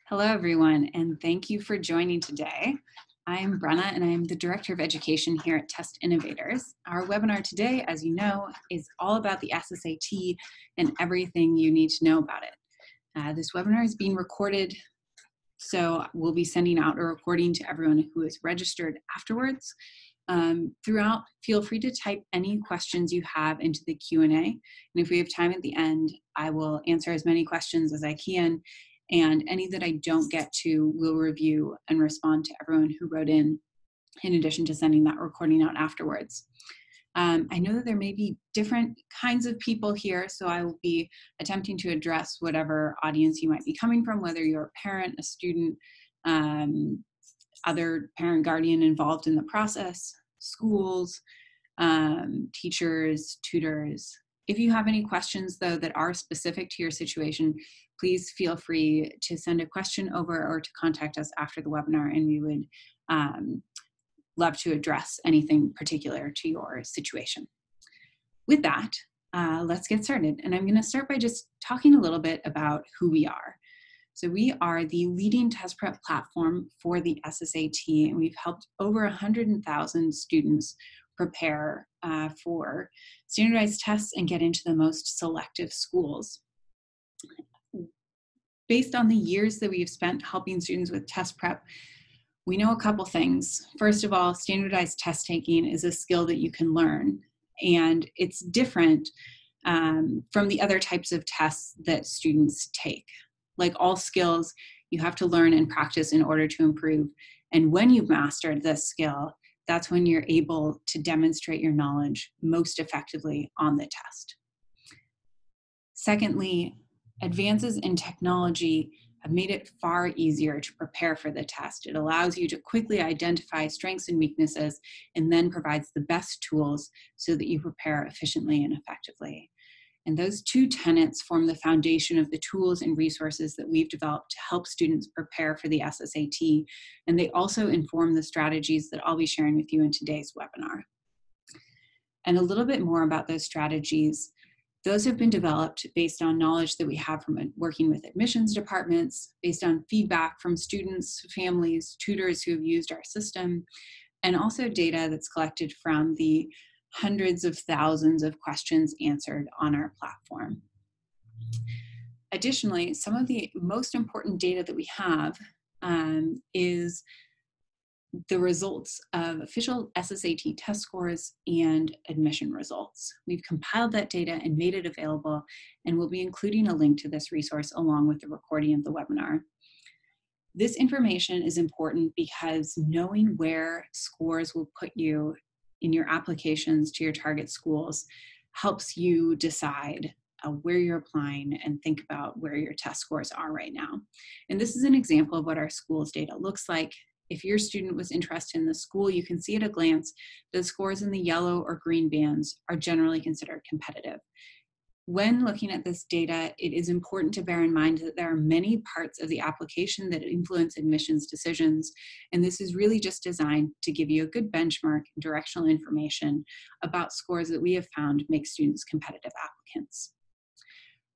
Hello, everyone, and thank you for joining today. I'm Brenna, and I'm the Director of Education here at Test Innovators. Our webinar today, as you know, is all about the SSAT and everything you need to know about it. This webinar is being recorded, so we'll be sending out a recording to everyone who is registered afterwards. Throughout, feel free to type any questions you have into the Q&A, and if we have time at the end, I will answer as many questions as I can, and any that I don't get to, we'll review and respond to everyone who wrote in addition to sending that recording out afterwards. I know that there may be different kinds of people here, so I will be attempting to address whatever audience you might be coming from, whether you're a parent, a student, other parent guardian involved in the process, schools, teachers, tutors. If you have any questions, though, that are specific to your situation, please feel free to send a question over or to contact us after the webinar, and we would love to address anything particular to your situation. With that, let's get started. And I'm going to start by just talking a little bit about who we are. So we are the leading test prep platform for the SSAT, and we've helped over 100,000 students prepare for standardized tests and get into the most selective schools. Based on the years that we've spent helping students with test prep, we know a couple things. First of all, standardized test taking is a skill that you can learn, and it's different from the other types of tests that students take. Like all skills, you have to learn and practice in order to improve. And when you've mastered this skill, that's when you're able to demonstrate your knowledge most effectively on the test. Secondly, advances in technology have made it far easier to prepare for the test. It allows you to quickly identify strengths and weaknesses and then provides the best tools so that you prepare efficiently and effectively. And those two tenets form the foundation of the tools and resources that we've developed to help students prepare for the SSAT. And they also inform the strategies that I'll be sharing with you in today's webinar. And a little bit more about those strategies. Those have been developed based on knowledge that we have from working with admissions departments, based on feedback from students, families, tutors who have used our system, and also data that's collected from the hundreds of thousands of questions answered on our platform. Additionally, some of the most important data that we have is the results of official SSAT test scores and admission results. We've compiled that data and made it available, and we'll be including a link to this resource along with the recording of the webinar. This information is important because knowing where scores will put you in your applications to your target schools helps you decide where you're applying and think about where your test scores are right now. And this is an example of what our schools data looks like. If your student was interested in the school, you can see at a glance the scores in the yellow or green bands are generally considered competitive. When looking at this data, it is important to bear in mind that there are many parts of the application that influence admissions decisions, and this is really just designed to give you a good benchmark and directional information about scores that we have found make students competitive applicants.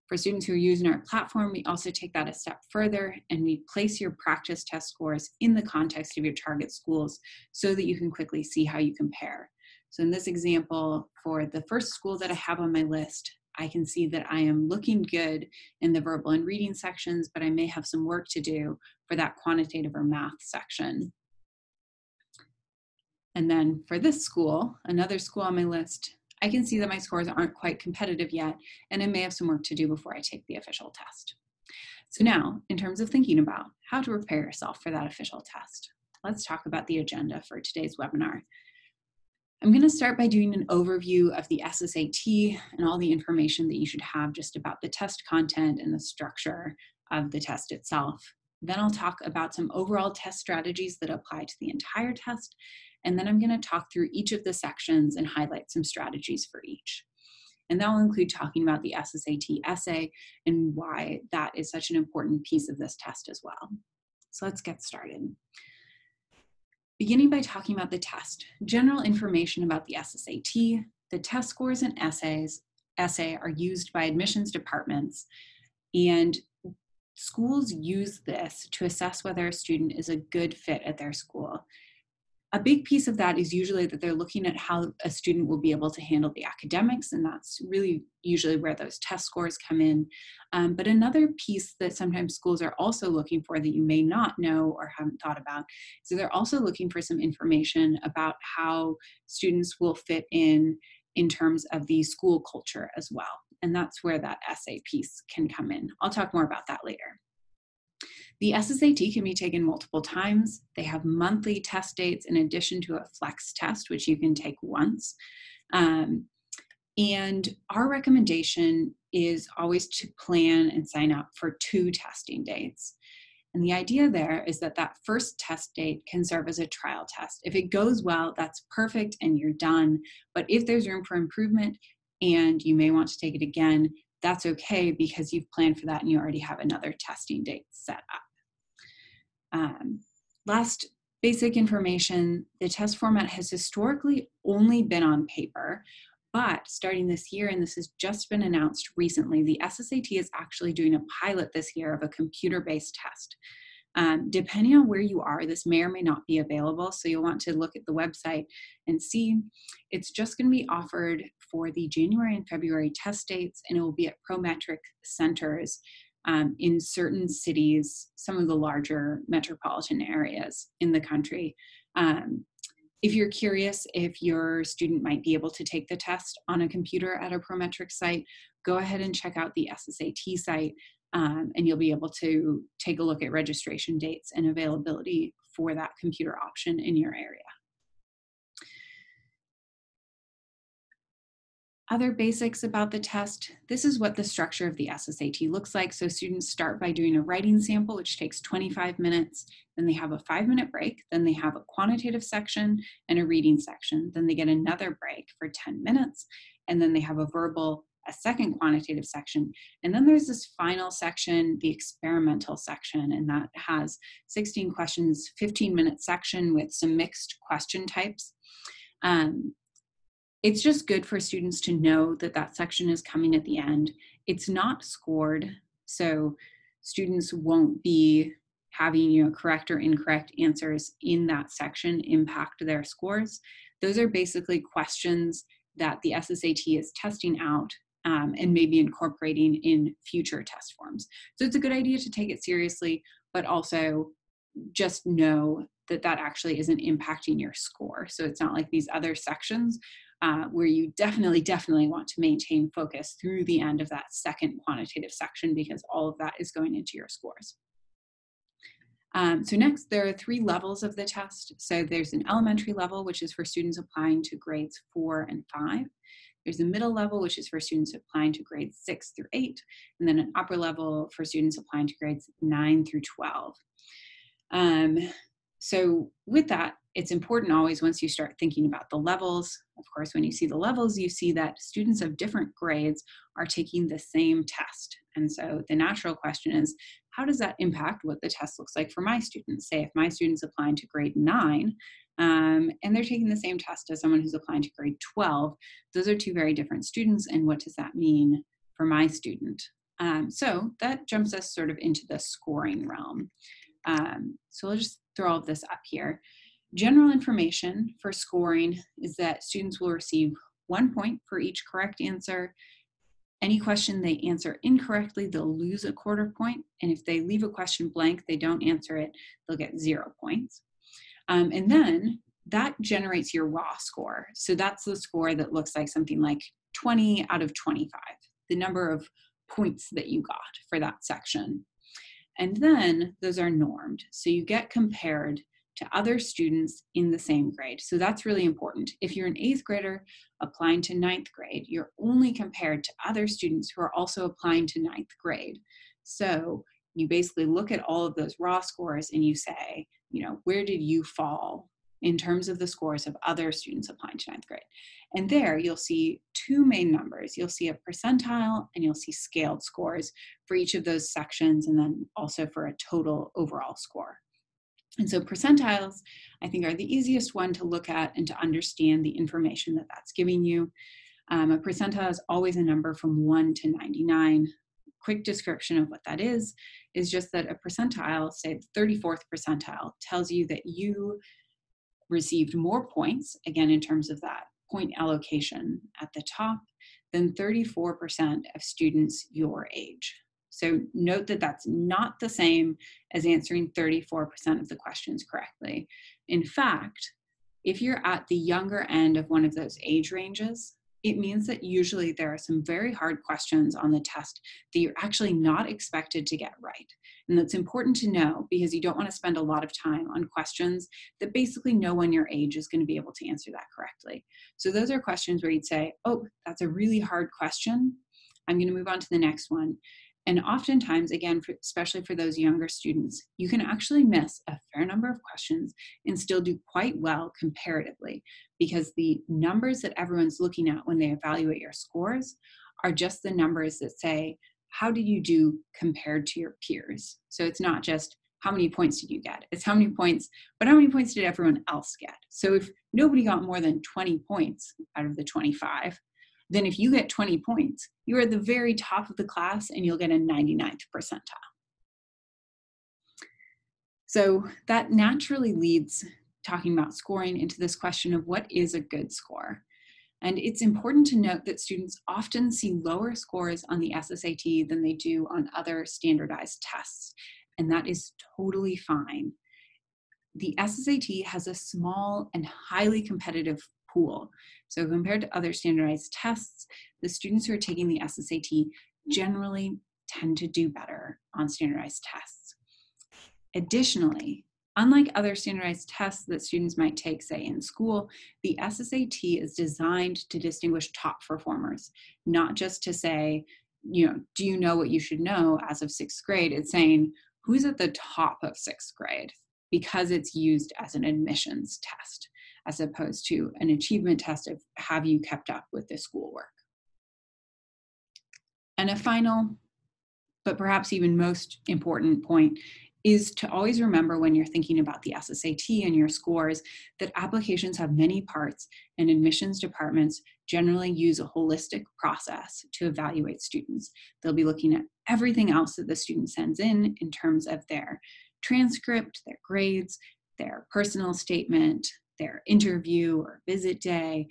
For students who are using our platform, we also take that a step further, and we place your practice test scores in the context of your target schools so that you can quickly see how you compare. So in this example, for the first school that I have on my list, I can see that I am looking good in the verbal and reading sections, but I may have some work to do for that quantitative or math section. And then for this school, another school on my list, I can see that my scores aren't quite competitive yet, and I may have some work to do before I take the official test. So now, in terms of thinking about how to prepare yourself for that official test, let's talk about the agenda for today's webinar. I'm going to start by doing an overview of the SSAT and all the information that you should have just about the test content and the structure of the test itself. Then I'll talk about some overall test strategies that apply to the entire test, and then I'm going to talk through each of the sections and highlight some strategies for each. And that will include talking about the SSAT essay and why that is such an important piece of this test as well. So let's get started. Beginning by talking about the test, general information about the SSAT, the test scores and essay are used by admissions departments, and schools use this to assess whether a student is a good fit at their school. A big piece of that is usually that they're looking at how a student will be able to handle the academics, and that's really usually where those test scores come in. But another piece that sometimes schools are also looking for that you may not know or haven't thought about, so they're also looking for some information about how students will fit in terms of the school culture as well. And that's where that essay piece can come in. I'll talk more about that later. The SSAT can be taken multiple times. They have monthly test dates in addition to a flex test, which you can take once. And our recommendation is always to plan and sign up for 2 testing dates. And the idea there is that that first test date can serve as a trial test. If it goes well, that's perfect and you're done. But if there's room for improvement and you may want to take it again, that's okay because you've planned for that and you already have another testing date set up. Last basic information, the test format has historically only been on paper, but starting this year, and this has just been announced recently, the SSAT is actually doing a pilot this year of a computer-based test. Depending on where you are, this may or may not be available, so you'll want to look at the website and see. It's just going to be offered for the January and February test dates, and it will be at Prometric centers in certain cities, some of the larger metropolitan areas in the country. If you're curious if your student might be able to take the test on a computer at a Prometric site, go ahead and check out the SSAT site, and you'll be able to take a look at registration dates and availability for that computer option in your area. Other basics about the test, this is what the structure of the SSAT looks like. So students start by doing a writing sample, which takes 25 minutes. Then they have a 5-minute break. Then they have a quantitative section and a reading section. Then they get another break for 10 minutes. And then they have a second quantitative section. And then there's this final section, the experimental section, and that has 16 questions, 15-minute section with some mixed question types. It's just good for students to know that that section is coming at the end. It's not scored, so students won't be having correct or incorrect answers in that section impact their scores. Those are basically questions that the SSAT is testing out and maybe incorporating in future test forms. So it's a good idea to take it seriously, but also just know that that actually isn't impacting your score. So it's not like these other sections where you definitely want to maintain focus through the end of that second quantitative section because all of that is going into your scores. So next, there are 3 levels of the test. So there's an elementary level, which is for students applying to grades 4 and 5. There's a middle level, which is for students applying to grades 6 through 8, and then an upper level for students applying to grades 9 through 12. So with that, it's important always once you start thinking about the levels, of course, when you see the levels, you see that students of different grades are taking the same test. And so the natural question is, how does that impact what the test looks like for my students? Say if my student's applying to grade 9, and they're taking the same test as someone who's applying to grade 12, those are 2 very different students, and what does that mean for my student? So that jumps us sort of into the scoring realm. So I'll just throw all of this up here. General information for scoring is that students will receive 1 point for each correct answer. Any question they answer incorrectly, they'll lose a 1/4 point. And if they leave a question blank, they don't answer it, they'll get 0 points. And then that generates your raw score. So that's the score that looks like something like 20 out of 25, the number of points that you got for that section. And then those are normed. So you get compared to other students in the same grade. So that's really important. If you're an 8th grader applying to 9th grade, you're only compared to other students who are also applying to 9th grade. So you basically look at all of those raw scores and you say, where did you fall in terms of the scores of other students applying to 9th grade? And there you'll see 2 main numbers. You'll see a percentile and you'll see scaled scores for each of those sections, and then also for a total overall score. And so percentiles, I think, are the easiest one to look at and to understand the information that that's giving you. A percentile is always a number from 1 to 99. quick description of what that is just that a percentile, say the 34th percentile, tells you that you received more points, again, in terms of that point allocation at the top, than 34% of students your age. So note that that's not the same as answering 34% of the questions correctly. In fact, if you're at the younger end of one of those age ranges, it means that usually there are some very hard questions on the test that you're actually not expected to get right. And that's important to know because you don't want to spend a lot of time on questions that basically no one your age is going to be able to answer that correctly. So those are questions where you'd say, oh, that's a really hard question. I'm going to move on to the next one. And oftentimes, again, especially for those younger students, you can actually miss a fair number of questions and still do quite well comparatively because the numbers that everyone's looking at when they evaluate your scores are just the numbers that say, how did you do compared to your peers? So it's not just how many points did you get? It's how many points, but how many points did everyone else get? So if nobody got more than 20 points out of the 25, then if you get 20 points, you're at the very top of the class and you'll get a 99th percentile. So that naturally leads, talking about scoring, into this question of what is a good score. And it's important to note that students often see lower scores on the SSAT than they do on other standardized tests, and that is totally fine. The SSAT has a small and highly competitive pool. So compared to other standardized tests, the students who are taking the SSAT generally tend to do better on standardized tests. Additionally, unlike other standardized tests that students might take, say, in school, the SSAT is designed to distinguish top performers, not just to say, do you know what you should know as of 6th grade? It's saying, who's at the top of 6th grade? Because it's used as an admissions test, as opposed to an achievement test of have you kept up with the schoolwork. And a final, but perhaps even most important point is to always remember when you're thinking about the SSAT and your scores that applications have many parts and admissions departments generally use a holistic process to evaluate students. They'll be looking at everything else that the student sends in terms of their transcript, their grades, their personal statement, their interview or visit day,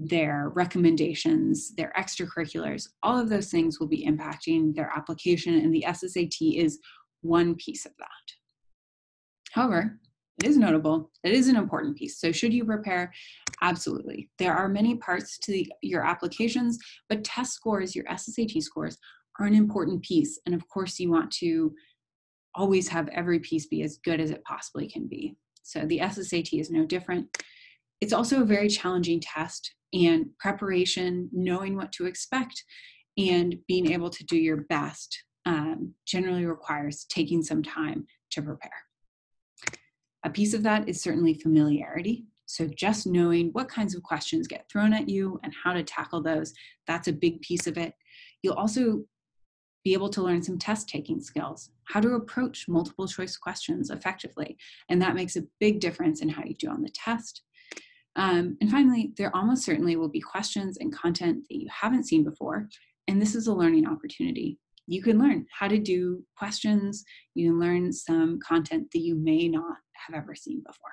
their recommendations, their extracurriculars. All of those things will be impacting their application, and the SSAT is one piece of that. However, it is notable, it is an important piece. So should you prepare? Absolutely. There are many parts to your applications, but test scores, your SSAT scores, are an important piece. And of course, you want to always have every piece be as good as it possibly can be. So the SSAT is no different. It's also a very challenging test, and preparation, knowing what to expect, and being able to do your best generally requires taking some time to prepare. A piece of that is certainly familiarity. So just knowing what kinds of questions get thrown at you and how to tackle those, that's a big piece of it. You'll also be able to learn some test-taking skills, how to approach multiple choice questions effectively, and that makes a big difference in how you do on the test. And finally, there almost certainly will be questions and content that you haven't seen before, and this is a learning opportunity. You can learn how to do questions, you can learn some content that you may not have ever seen before.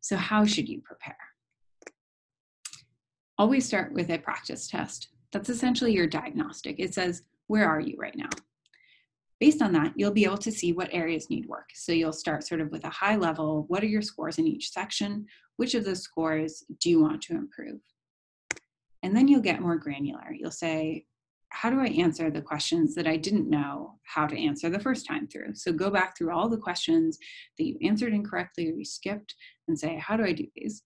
So how should you prepare? Always start with a practice test. That's essentially your diagnostic. It says, where are you right now? Based on that, you'll be able to see what areas need work. So you'll start sort of with a high level, what are your scores in each section? Which of those scores do you want to improve? And then you'll get more granular. You'll say, how do I answer the questions that I didn't know how to answer the first time through? So go back through all the questions that you answered incorrectly or you skipped and say, how do I do these?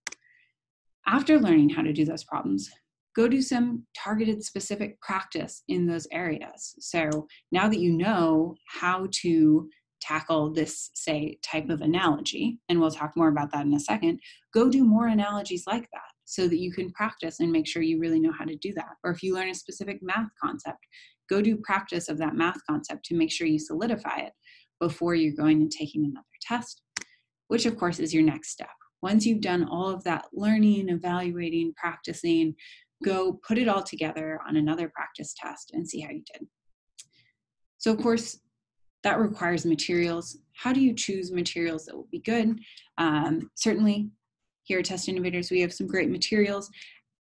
After learning how to do those problems, go do some targeted specific practice in those areas. So now that you know how to tackle this, say, type of analogy, and we'll talk more about that in a second, go do more analogies like that so that you can practice and make sure you really know how to do that. Or if you learn a specific math concept, go do practice of that math concept to make sure you solidify it before you're going and taking another test, which of course is your next step. Once you've done all of that learning, evaluating, practicing, go put it all together on another practice test and see how you did. So of course, that requires materials. How do you choose materials that will be good? Certainly, here at Test Innovators, we have some great materials.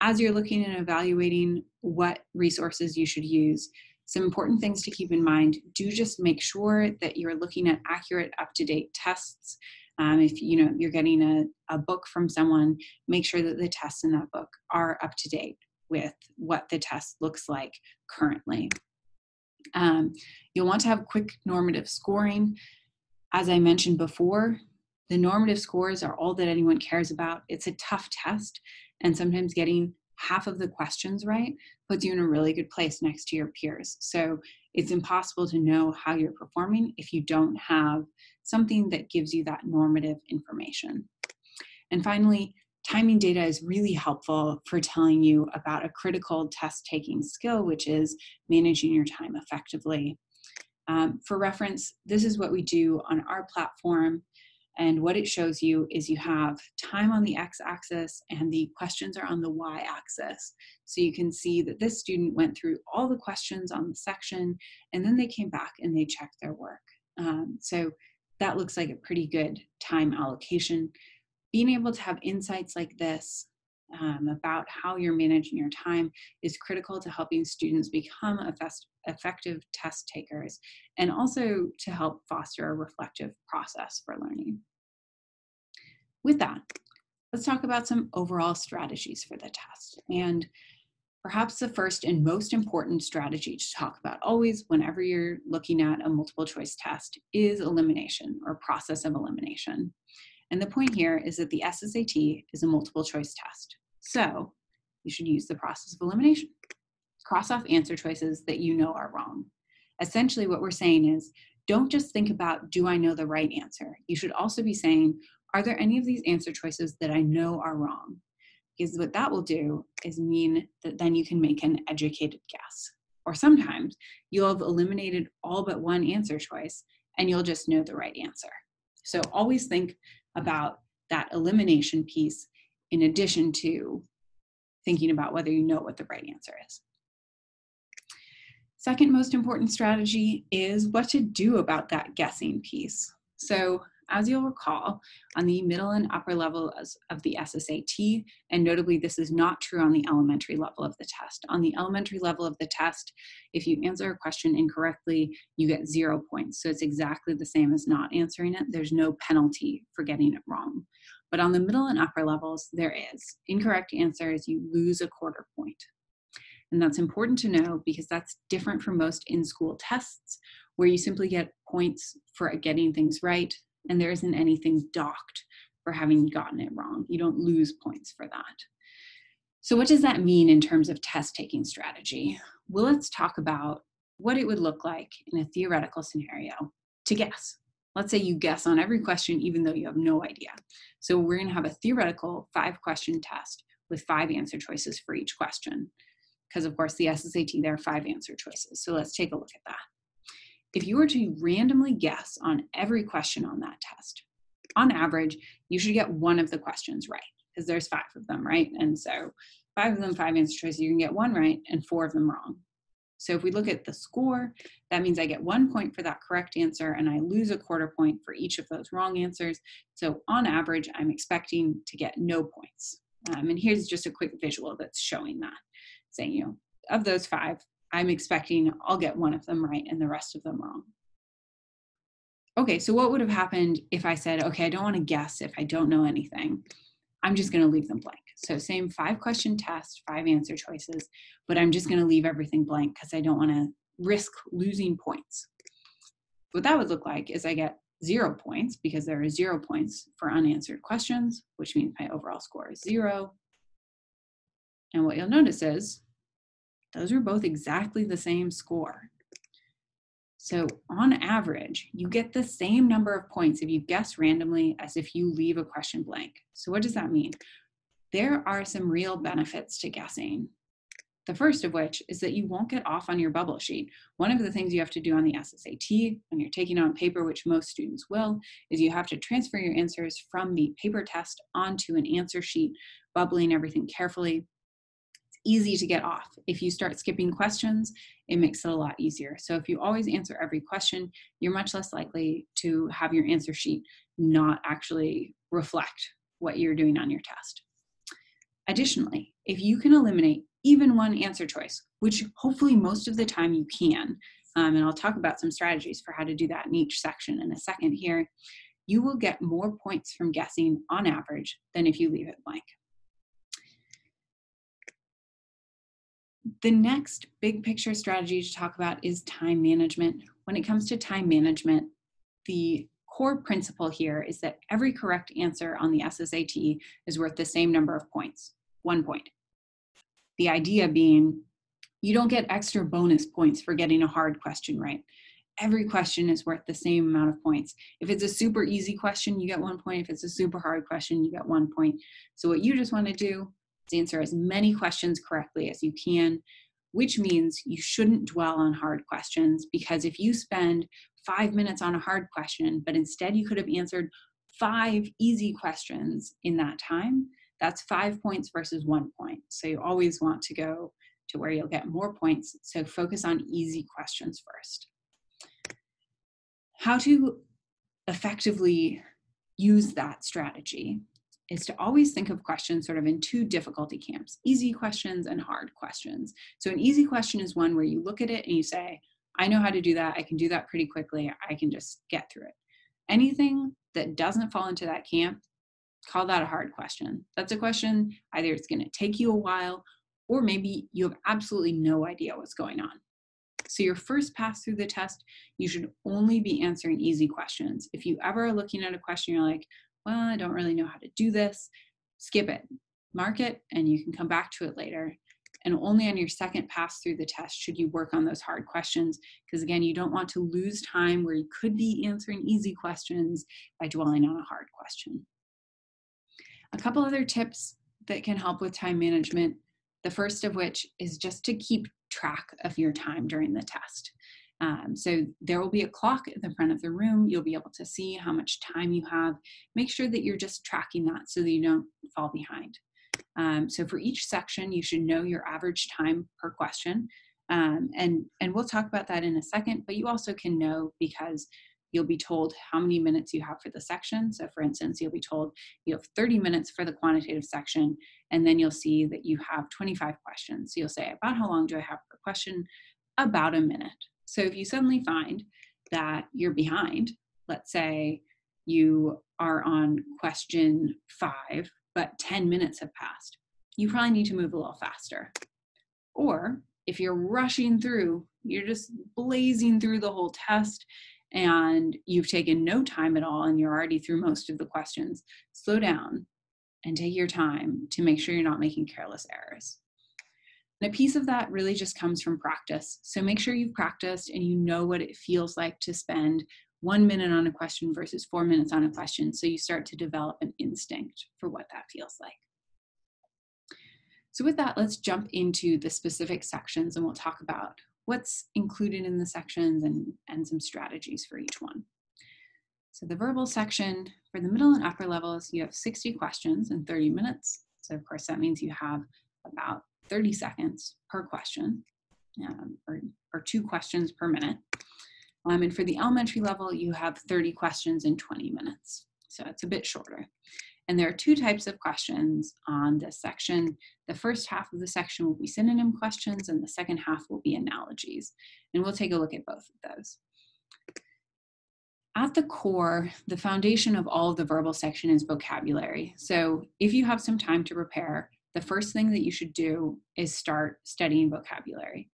As you're looking and evaluating what resources you should use, some important things to keep in mind: do just make sure that you're looking at accurate, up-to-date tests. If you're getting a book from someone, make sure that the tests in that book are up to date with what the test looks like currently. You'll want to have quick normative scoring. As I mentioned before, the normative scores are all that anyone cares about. It's a tough test, and sometimes getting half of the questions right puts you in a really good place next to your peers. So it's impossible to know how you're performing if you don't have something that gives you that normative information. And finally, timing data is really helpful for telling you about a critical test-taking skill, which is managing your time effectively. For reference, this is what we do on our platform. And what it shows you is you have time on the x-axis and the questions are on the y-axis. So you can see that this student went through all the questions on the section, and then they came back and they checked their work. So that looks like a pretty good time allocation. Being able to have insights like this about how you're managing your time is critical to helping students become effective test takers, and also to help foster a reflective process for learning. With that, let's talk about some overall strategies for the test. And perhaps the first and most important strategy to talk about always whenever you're looking at a multiple choice test is elimination, or process of elimination. And the point here is that the SSAT is a multiple choice test. So you should use the process of elimination. Cross off answer choices that you know are wrong. Essentially what we're saying is, don't just think about, do I know the right answer? You should also be saying, are there any of these answer choices that I know are wrong? Because what that will do is mean that then you can make an educated guess. Or sometimes you'll have eliminated all but one answer choice and you'll just know the right answer. So always think about that elimination piece in addition to thinking about whether you know what the right answer is. Second most important strategy is what to do about that guessing piece. So as you'll recall, on the middle and upper level of the SSAT, and notably this is not true on the elementary level of the test. On the elementary level of the test, if you answer a question incorrectly, you get 0 points. So it's exactly the same as not answering it. There's no penalty for getting it wrong. But on the middle and upper levels, there is. Incorrect answers, you lose a quarter point. And that's important to know because that's different from most in-school tests where you simply get points for getting things right, and there isn't anything docked for having gotten it wrong. You don't lose points for that. So what does that mean in terms of test-taking strategy? Well, let's talk about what it would look like in a theoretical scenario to guess. Let's say you guess on every question even though you have no idea. So we're going to have a theoretical 5-question test with 5 answer choices for each question. Because of course the SSAT, there are 5 answer choices. So let's take a look at that. If you were to randomly guess on every question on that test, on average, you should get 1 of the questions right, because there's 5 of them, right? And so 5 of them, 5 answer choices, you can get 1 right and 4 of them wrong. So if we look at the score, that means I get 1 point for that correct answer and I lose a quarter point for each of those wrong answers. So on average, I'm expecting to get no points. And here's just a quick visual that's showing that, saying, of those 5, I'm expecting I'll get 1 of them right and the rest of them wrong. Okay, so what would have happened if I said, okay, I don't want to guess if I don't know anything. I'm just going to leave them blank. So same 5-question test, 5 answer choices, but I'm just going to leave everything blank because I don't want to risk losing points. What that would look like is I get 0 points because there are 0 points for unanswered questions, which means my overall score is 0. And what you'll notice is those are both exactly the same score. So on average, you get the same number of points if you guess randomly as if you leave a question blank. So what does that mean? There are some real benefits to guessing. The first of which is that you won't get off on your bubble sheet. One of the things you have to do on the SSAT when you're taking on paper, which most students will, is you have to transfer your answers from the paper test onto an answer sheet, bubbling everything carefully. easy to get off. If you start skipping questions, it makes it a lot easier. So if you always answer every question, you're much less likely to have your answer sheet not actually reflect what you're doing on your test. Additionally, if you can eliminate even one answer choice, which hopefully most of the time you can, and I'll talk about some strategies for how to do that in each section in a second here, you will get more points from guessing on average than if you leave it blank. The next big picture strategy to talk about is time management. When it comes to time management, the core principle here is that every correct answer on the SSAT is worth the same number of points, 1 point. The idea being you don't get extra bonus points for getting a hard question right. Every question is worth the same amount of points. If it's a super easy question, you get 1 point. If it's a super hard question, you get 1 point. So what you just want to do is answer as many questions correctly as you can, which means you shouldn't dwell on hard questions, because if you spend 5 minutes on a hard question, but instead you could have answered 5 easy questions in that time, that's 5 points versus 1 point. So you always want to go to where you'll get more points. So focus on easy questions first. How to effectively use that strategy is to always think of questions sort of in 2 difficulty camps, easy questions and hard questions. So an easy question is one where you look at it and you say, I know how to do that. I can do that pretty quickly. I can just get through it. Anything that doesn't fall into that camp, call that a hard question. That's a question, either it's going to take you a while, or maybe you have absolutely no idea what's going on. So your first pass through the test, you should only be answering easy questions. If you ever are looking at a question, you're like, well, I don't really know how to do this, skip it, mark it, and you can come back to it later. And only on your second pass through the test should you work on those hard questions, because again, you don't want to lose time where you could be answering easy questions by dwelling on a hard question. A couple other tips that can help with time management, the first of which is just to keep track of your time during the test. So there will be a clock at the front of the room. You'll be able to see how much time you have. Make sure that you're just tracking that so that you don't fall behind. So for each section, you should know your average time per question. And we'll talk about that in a second, but you also can know because you'll be told how many minutes you have for the section. So for instance, you'll be told you have 30 minutes for the quantitative section, and then you'll see that you have 25 questions. So you'll say, about how long do I have per question? About a minute. So if you suddenly find that you're behind, let's say you are on question 5, but 10 minutes have passed, you probably need to move a little faster. Or if you're rushing through, you're just blazing through the whole test and you've taken no time at all and you're already through most of the questions, slow down and take your time to make sure you're not making careless errors. And a piece of that really just comes from practice. So make sure you've practiced and you know what it feels like to spend 1 minute on a question versus 4 minutes on a question, so you start to develop an instinct for what that feels like. So with that, let's jump into the specific sections and we'll talk about what's included in the sections and some strategies for each one. So the verbal section, for the middle and upper levels, you have 60 questions in 30 minutes. So of course that means you have about 30 seconds per question, or 2 questions per minute. And for the elementary level, you have 30 questions in 20 minutes. So it's a bit shorter. And there are 2 types of questions on this section. The first half of the section will be synonym questions, and the second half will be analogies. And we'll take a look at both of those. At the core, the foundation of all of the verbal section is vocabulary. So if you have some time to prepare, the first thing that you should do is start studying vocabulary.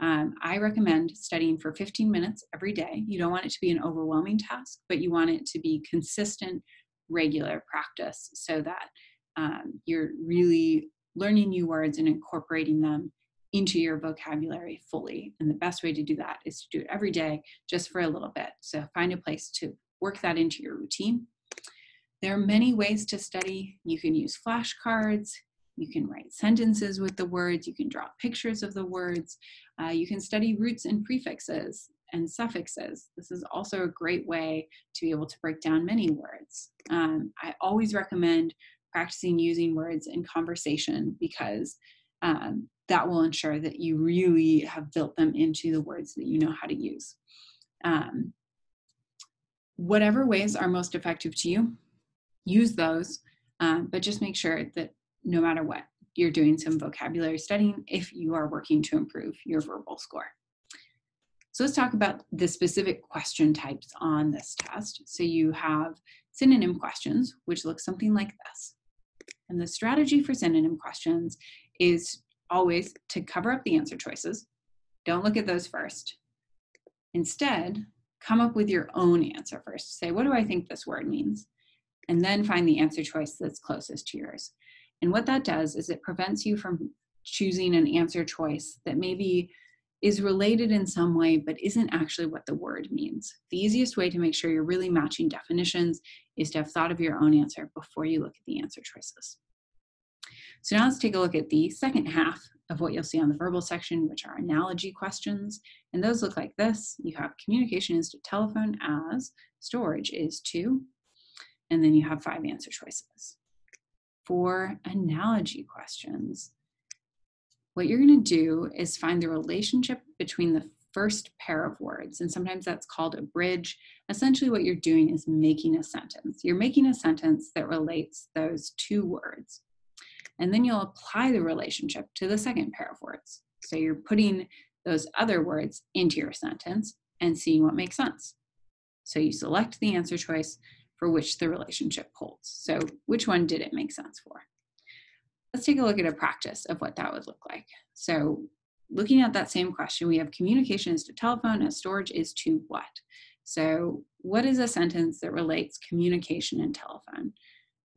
I recommend studying for 15 minutes every day. You don't want it to be an overwhelming task, but you want it to be consistent, regular practice so that you're really learning new words and incorporating them into your vocabulary fully. And the best way to do that is to do it every day, just for a little bit. So find a place to work that into your routine. There are many ways to study. You can use flashcards. You can write sentences with the words. You can draw pictures of the words. You can study roots and prefixes and suffixes. This is also a great way to be able to break down many words. I always recommend practicing using words in conversation because that will ensure that you really have built them into the words that you know how to use. Whatever ways are most effective to you, use those, but just make sure that no matter what, you're doing some vocabulary studying if you are working to improve your verbal score. So let's talk about the specific question types on this test. So you have synonym questions, which look something like this. And the strategy for synonym questions is always to cover up the answer choices. Don't look at those first. Instead, come up with your own answer first. Say, what do I think this word means? And then find the answer choice that's closest to yours. And what that does is it prevents you from choosing an answer choice that maybe is related in some way, but isn't actually what the word means. The easiest way to make sure you're really matching definitions is to have thought of your own answer before you look at the answer choices. So now let's take a look at the second half of what you'll see on the verbal section, which are analogy questions. And those look like this. You have communication is to telephone as, storage is to, and then you have 5 answer choices. For analogy questions, what you're going to do is find the relationship between the first pair of words, and sometimes that's called a bridge. Essentially what you're doing is making a sentence. You're making a sentence that relates those 2 words. And then you'll apply the relationship to the second pair of words. So you're putting those other words into your sentence and seeing what makes sense. So you select the answer choice for which the relationship holds. So which one did it make sense for? Let's take a look at a practice of what that would look like. So looking at that same question, we have communication is to telephone as storage is to what? So what is a sentence that relates communication and telephone?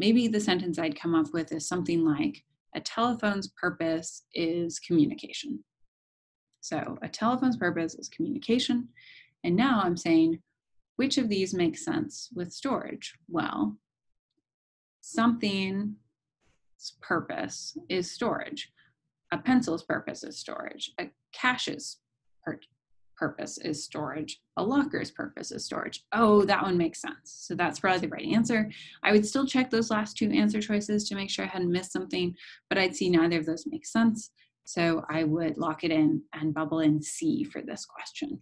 Maybe the sentence I'd come up with is something like, a telephone's purpose is communication. So a telephone's purpose is communication. And now I'm saying, which of these makes sense with storage? Well, something's purpose is storage. A pencil's purpose is storage. A cash's purpose is storage. A locker's purpose is storage. Oh, that one makes sense. So that's probably the right answer. I would still check those last 2 answer choices to make sure I hadn't missed something, but I'd see neither of those make sense. So I would lock it in and bubble in C for this question.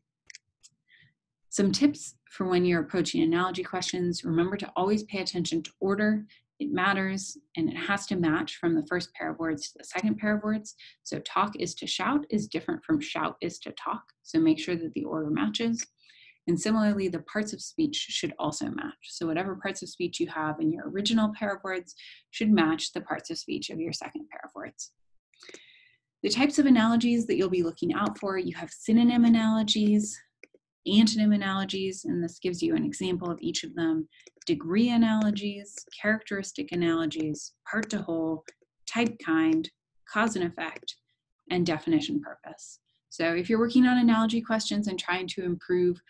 Some tips for when you're approaching analogy questions: remember to always pay attention to order. It matters, and it has to match from the first pair of words to the second pair of words. So talk is to shout is different from shout is to talk. So make sure that the order matches. And similarly, the parts of speech should also match. So whatever parts of speech you have in your original pair of words should match the parts of speech of your second pair of words. The types of analogies that you'll be looking out for: you have synonym analogies, antonym analogies, and this gives you an example of each of them, degree analogies, characteristic analogies, part to whole, type kind, cause and effect, and definition purpose. So if you're working on analogy questions and trying to improve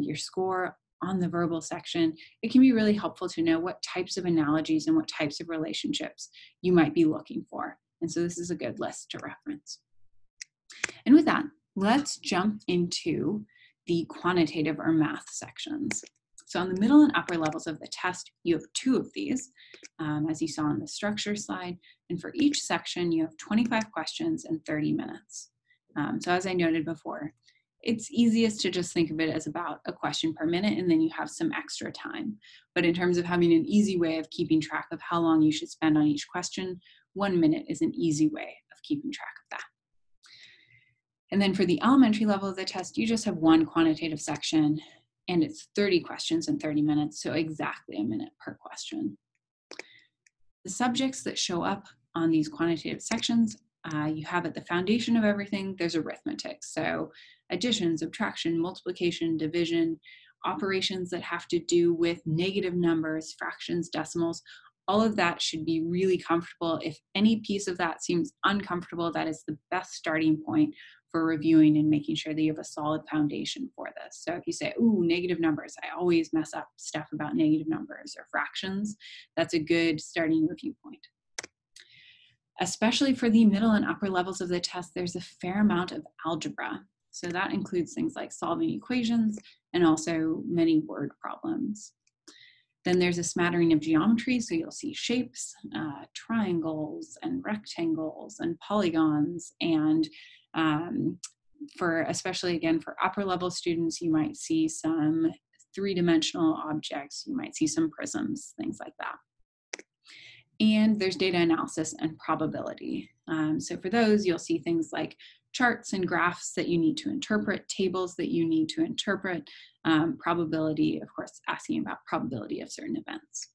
your score on the verbal section, it can be really helpful to know what types of analogies and what types of relationships you might be looking for. And so this is a good list to reference. And with that, let's jump into the quantitative or math sections. So on the middle and upper levels of the test, you have 2 of these, as you saw on the structure slide. And for each section, you have 25 questions and 30 minutes. So as I noted before, it's easiest to just think of it as about a question per minute, and then you have some extra time. But in terms of having an easy way of keeping track of how long you should spend on each question, 1 minute is an easy way of keeping track of that. And then for the elementary level of the test, you just have 1 quantitative section, and it's 30 questions in 30 minutes, so exactly a minute per question. The subjects that show up on these quantitative sections, you have at the foundation of everything, there's arithmetic. So addition, subtraction, multiplication, division, operations that have to do with negative numbers, fractions, decimals, all of that should be really comfortable. If any piece of that seems uncomfortable, that is the best starting point for reviewing and making sure that you have a solid foundation for this. So if you say, ooh, negative numbers, I always mess up stuff about negative numbers or fractions, that's a good starting review point. Especially for the middle and upper levels of the test, there's a fair amount of algebra. So that includes things like solving equations and also many word problems. Then there's a smattering of geometry, so you'll see shapes, triangles and rectangles and polygons, and especially again for upper level students, you might see some three-dimensional objects, you might see some prisms, things like that. And there's data analysis and probability. So for those, you'll see things like charts and graphs that you need to interpret, tables that you need to interpret, probability, of course, asking about probability of certain events.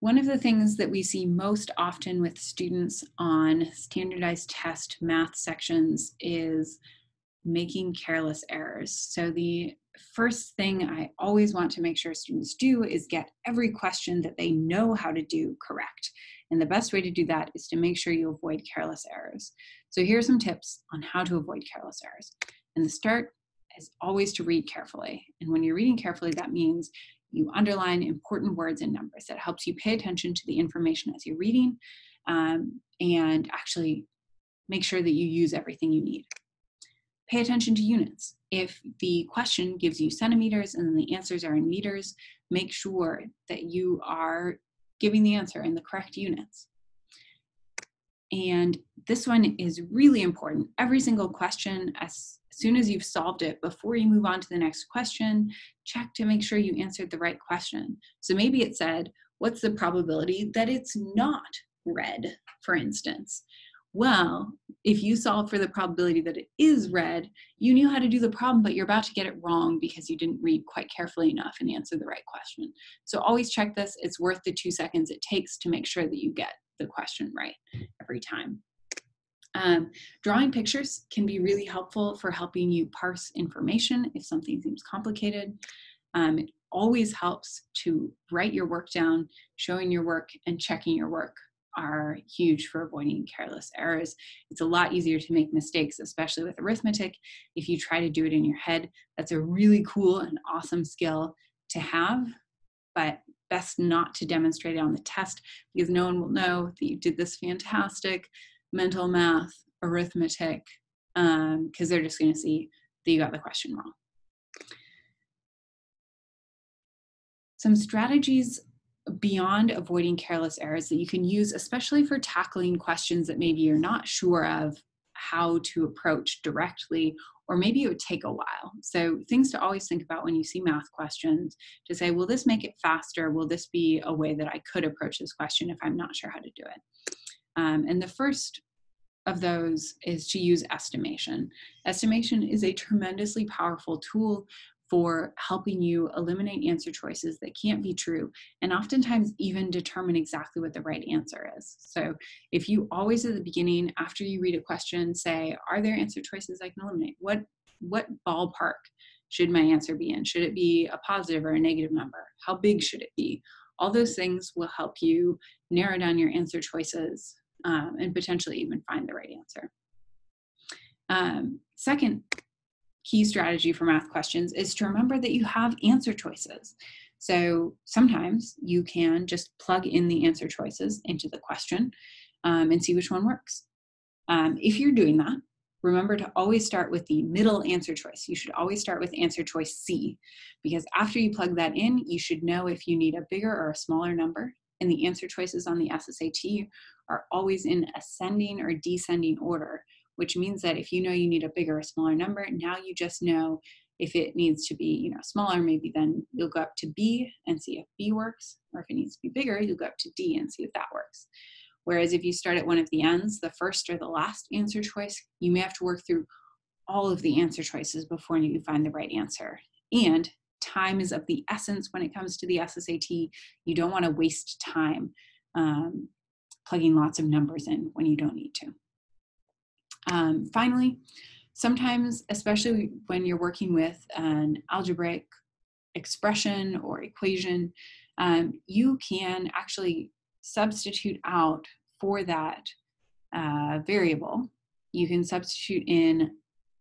One of the things that we see most often with students on standardized test math sections is making careless errors. So the first thing I always want to make sure students do is get every question that they know how to do correct. And the best way to do that is to make sure you avoid careless errors. So here are some tips on how to avoid careless errors. And the start is always to read carefully. And when you're reading carefully, that means you underline important words and numbers. That helps you pay attention to the information as you're reading, and actually make sure that you use everything you need. Pay attention to units. If the question gives you centimeters and then the answers are in meters, make sure that you are giving the answer in the correct units. And this one is really important. Every single question, as soon as you've solved it, before you move on to the next question, check to make sure you answered the right question. So maybe it said, what's the probability that it's not red, for instance? Well, if you solve for the probability that it is red, you knew how to do the problem, but you're about to get it wrong because you didn't read quite carefully enough and answer the right question. So always check this. It's worth the 2 seconds it takes to make sure that you get the question right every time. Drawing pictures can be really helpful for helping you parse information if something seems complicated. It always helps to write your work down. Showing your work and checking your work are huge for avoiding careless errors. It's a lot easier to make mistakes, especially with arithmetic, if you try to do it in your head. That's a really cool and awesome skill to have, but best not to demonstrate it on the test because no one will know that you did this fantastic mental math, arithmetic, because they're just going to see that you got the question wrong. Some strategies beyond avoiding careless errors that you can use, especially for tackling questions that maybe you're not sure of how to approach directly, or maybe it would take a while. So things to always think about when you see math questions, to say, will this make it faster? Will this be a way that I could approach this question if I'm not sure how to do it? And the first of those is to use estimation. Estimation is a tremendously powerful tool for helping you eliminate answer choices that can't be true, and oftentimes even determine exactly what the right answer is. So if you always at the beginning, after you read a question, say, are there answer choices I can eliminate? What ballpark should my answer be in? Should it be a positive or a negative number? How big should it be? All those things will help you narrow down your answer choices and potentially even find the right answer. Second key strategy for math questions is to remember that you have answer choices. So sometimes you can just plug in the answer choices into the question and see which one works. If you're doing that, remember to always start with the middle answer choice. You should always start with answer choice C, because after you plug that in, you should know if you need a bigger or a smaller number. And the answer choices on the SSAT are always in ascending or descending order, which means that if you know you need a bigger or smaller number, now you just know if it needs to be, smaller, maybe then you'll go up to B and see if B works, or if it needs to be bigger, you'll go up to D and see if that works. Whereas if you start at one of the ends, the first or the last answer choice, you may have to work through all of the answer choices before you find the right answer. And time is of the essence when it comes to the SSAT. You don't want to waste time plugging lots of numbers in when you don't need to. Finally, sometimes, especially when you're working with an algebraic expression or equation, you can actually substitute out for that variable. You can substitute in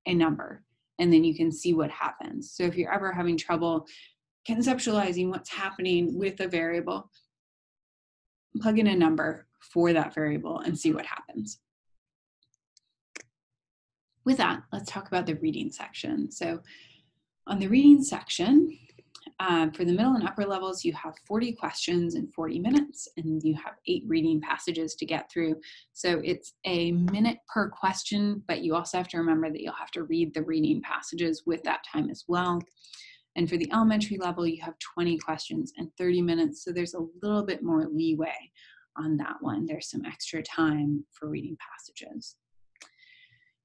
a number, and then you can see what happens. So if you're ever having trouble conceptualizing what's happening with a variable, plug in a number for that variable and see what happens. With that, let's talk about the reading section. So On the reading section, for the middle and upper levels, you have 40 questions in 40 minutes, and you have 8 reading passages to get through. So it's a minute per question, but you also have to remember that you'll have to read the reading passages with that time as well. And for the elementary level, you have 20 questions and 30 minutes, so there's a little bit more leeway on that one. There's some extra time for reading passages.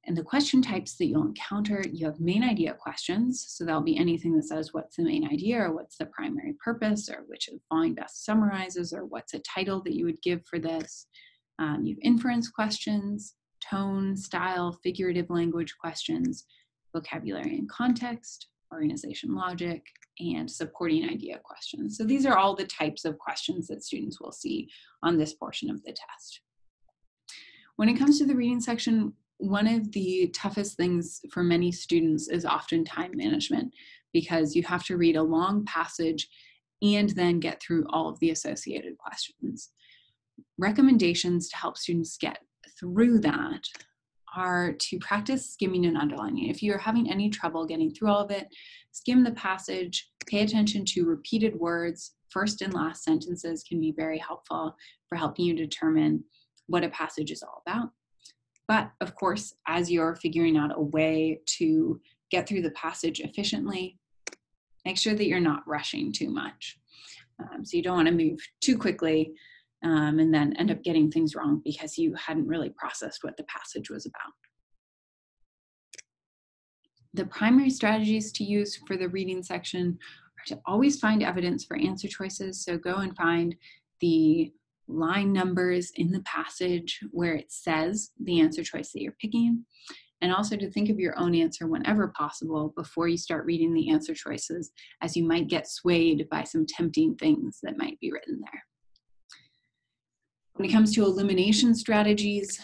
And the question types that you'll encounter, you have main idea questions. So that'll be anything that says what's the main idea, or what's the primary purpose, or which of the following best summarizes, or what's a title that you would give for this. You have inference questions, tone, style, figurative language questions, vocabulary and context, organization logic, and supporting idea questions. So these are all the types of questions that students will see on this portion of the test. When it comes to the reading section, one of the toughest things for many students is often time management, because you have to read a long passage and then get through all of the associated questions. Recommendations to help students get through that are to practice skimming and underlining. If you're having any trouble getting through all of it, skim the passage, pay attention to repeated words. First and last sentences can be very helpful for helping you determine what a passage is all about. But of course, as you're figuring out a way to get through the passage efficiently, make sure that you're not rushing too much. So you don't want to move too quickly and then end up getting things wrong because you hadn't really processed what the passage was about. The primary strategies to use for the reading section are to always find evidence for answer choices. So go and find the line numbers in the passage where it says the answer choice that you're picking, and also to think of your own answer whenever possible before you start reading the answer choices, as you might get swayed by some tempting things that might be written there. When it comes to elimination strategies,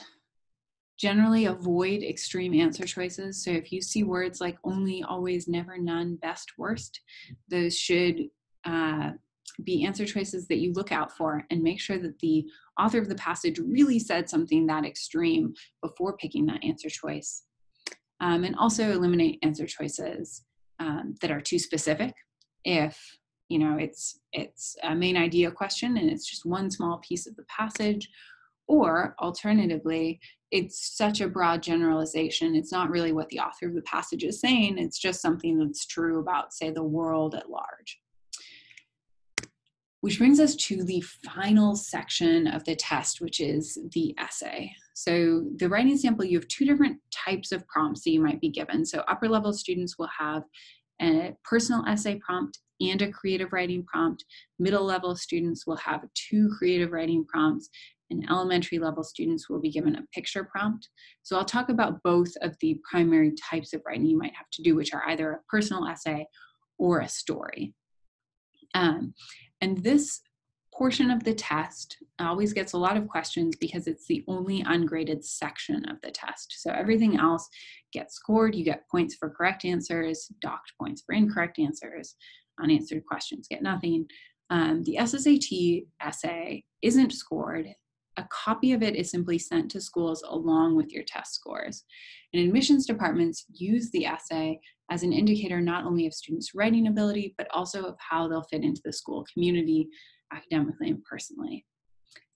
generally avoid extreme answer choices. So if you see words like only, always, never, none, best, worst, those should be answer choices that you look out for, and make sure that the author of the passage really said something that extreme before picking that answer choice. And also eliminate answer choices that are too specific. If it's a main idea question and it's just one small piece of the passage, or alternatively, it's such a broad generalization, it's not really what the author of the passage is saying, it's just something that's true about, say, the world at large. Which brings us to the final section of the test, which is the essay. So the writing sample, you have 2 different types of prompts that you might be given. So upper level students will have a personal essay prompt and a creative writing prompt. Middle level students will have 2 creative writing prompts, and elementary level students will be given a picture prompt. So I'll talk about both of the primary types of writing you might have to do, which are either a personal essay or a story. And this portion of the test always gets a lot of questions because it's the only ungraded section of the test. So everything else gets scored. You get points for correct answers, docked points for incorrect answers, unanswered questions get nothing. The SSAT essay isn't scored. A copy of it is simply sent to schools along with your test scores. And admissions departments use the essay as an indicator not only of students' writing ability, but also of how they'll fit into the school community academically and personally.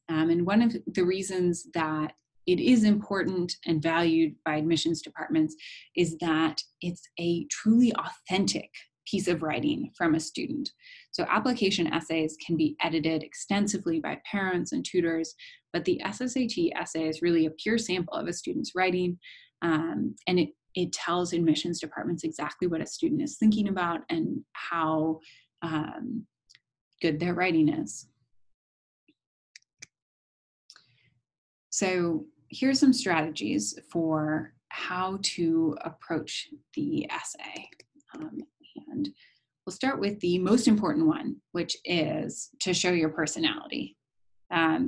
And one of the reasons that it is important and valued by admissions departments is that it's a truly authentic piece of writing from a student. So application essays can be edited extensively by parents and tutors, but the SSAT essay is really a pure sample of a student's writing, and it tells admissions departments exactly what a student is thinking about and how good their writing is. So here's some strategies for how to approach the essay. And we'll start with the most important one, which is to show your personality.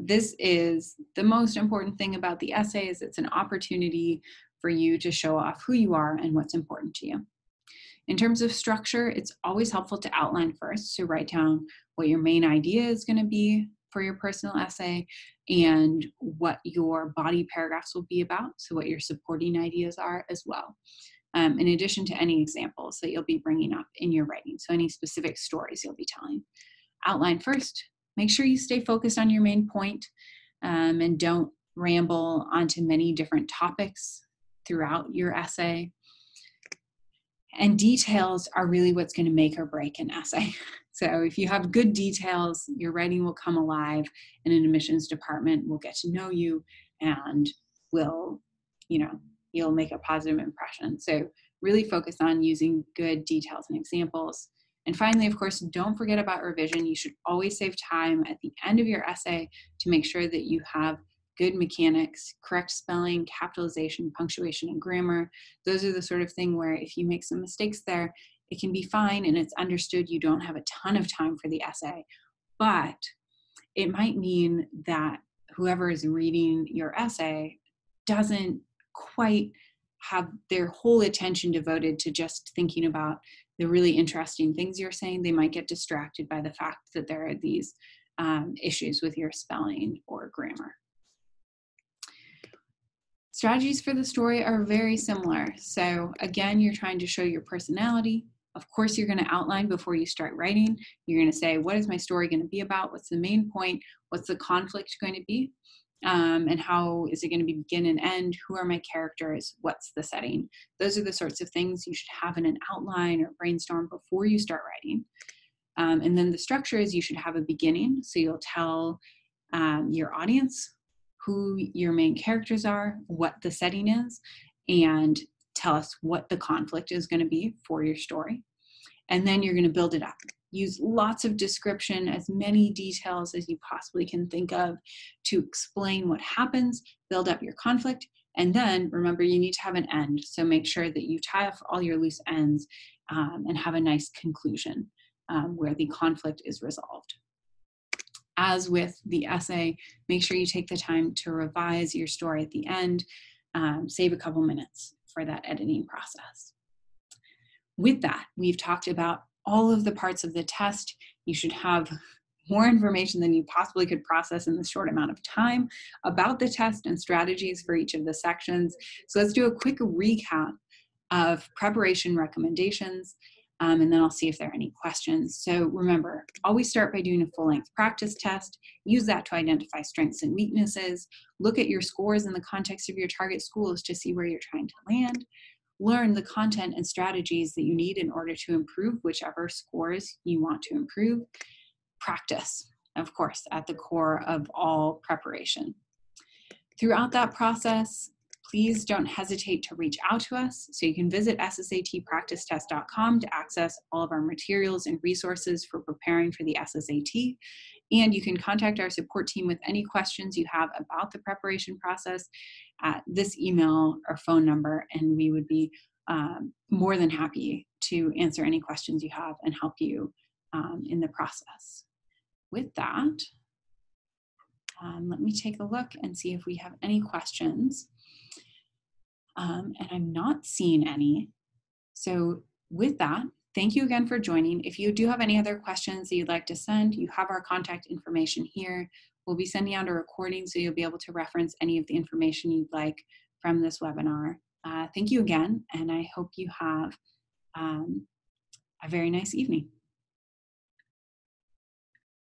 This is the most important thing about the essay, is it's an opportunity for you to show off who you are and what's important to you. In terms of structure, it's always helpful to outline first. So write down what your main idea is going to be for your personal essay and what your body paragraphs will be about. So what your supporting ideas are as well. in addition to any examples that you'll be bringing up in your writing. So any specific stories you'll be telling. Outline first. Make sure you stay focused on your main point, and don't ramble onto many different topics throughout your essay. And details are really what's going to make or break an essay. So if you have good details, your writing will come alive, and an admissions department will get to know you and will, you'll make a positive impression. So really focus on using good details and examples. And finally, of course, don't forget about revision. You should always save time at the end of your essay to make sure that you have good mechanics, correct spelling, capitalization, punctuation, and grammar. Those are the sort of thing where if you make some mistakes there, it can be fine and it's understood you don't have a ton of time for the essay. But it might mean that whoever is reading your essay doesn't quite have their whole attention devoted to just thinking about the really interesting things you're saying. They might get distracted by the fact that there are these issues with your spelling or grammar. Strategies for the story are very similar. So again, you're trying to show your personality. Of course, you're going to outline before you start writing. You're going to say, what is my story going to be about? What's the main point? What's the conflict going to be? And how is it going to be begin and end? Who are my characters? What's the setting? Those are the sorts of things you should have in an outline or brainstorm before you start writing. And then the structure is you should have a beginning. So you'll tell your audience who your main characters are, what the setting is, and tell us what the conflict is going to be for your story. And then you're going to build it up. Use lots of description, as many details as you possibly can think of to explain what happens, build up your conflict, and then remember you need to have an end. So make sure that you tie off all your loose ends and have a nice conclusion where the conflict is resolved. As with the essay, make sure you take the time to revise your story at the end. Save a couple minutes for that editing process. With that, we've talked about all of the parts of the test. You should have more information than you possibly could process in this short amount of time about the test and strategies for each of the sections. So let's do a quick recap of preparation recommendations, and then I'll see if there are any questions. So remember, always start by doing a full-length practice test. Use that to identify strengths and weaknesses. Look at your scores in the context of your target schools to see where you're trying to land. Learn the content and strategies that you need in order to improve whichever scores you want to improve. Practice, of course, at the core of all preparation. Throughout that process, please don't hesitate to reach out to us. So you can visit ssatpracticetest.com to access all of our materials and resources for preparing for the SSAT. And you can contact our support team with any questions you have about the preparation process at this email or phone number, and we would be more than happy to answer any questions you have and help you in the process. With that, let me take a look and see if we have any questions. And I'm not seeing any. So with that, thank you again for joining. If you do have any other questions that you'd like to send, you have our contact information here. We'll be sending out a recording so you'll be able to reference any of the information you'd like from this webinar. Thank you again, and I hope you have a very nice evening.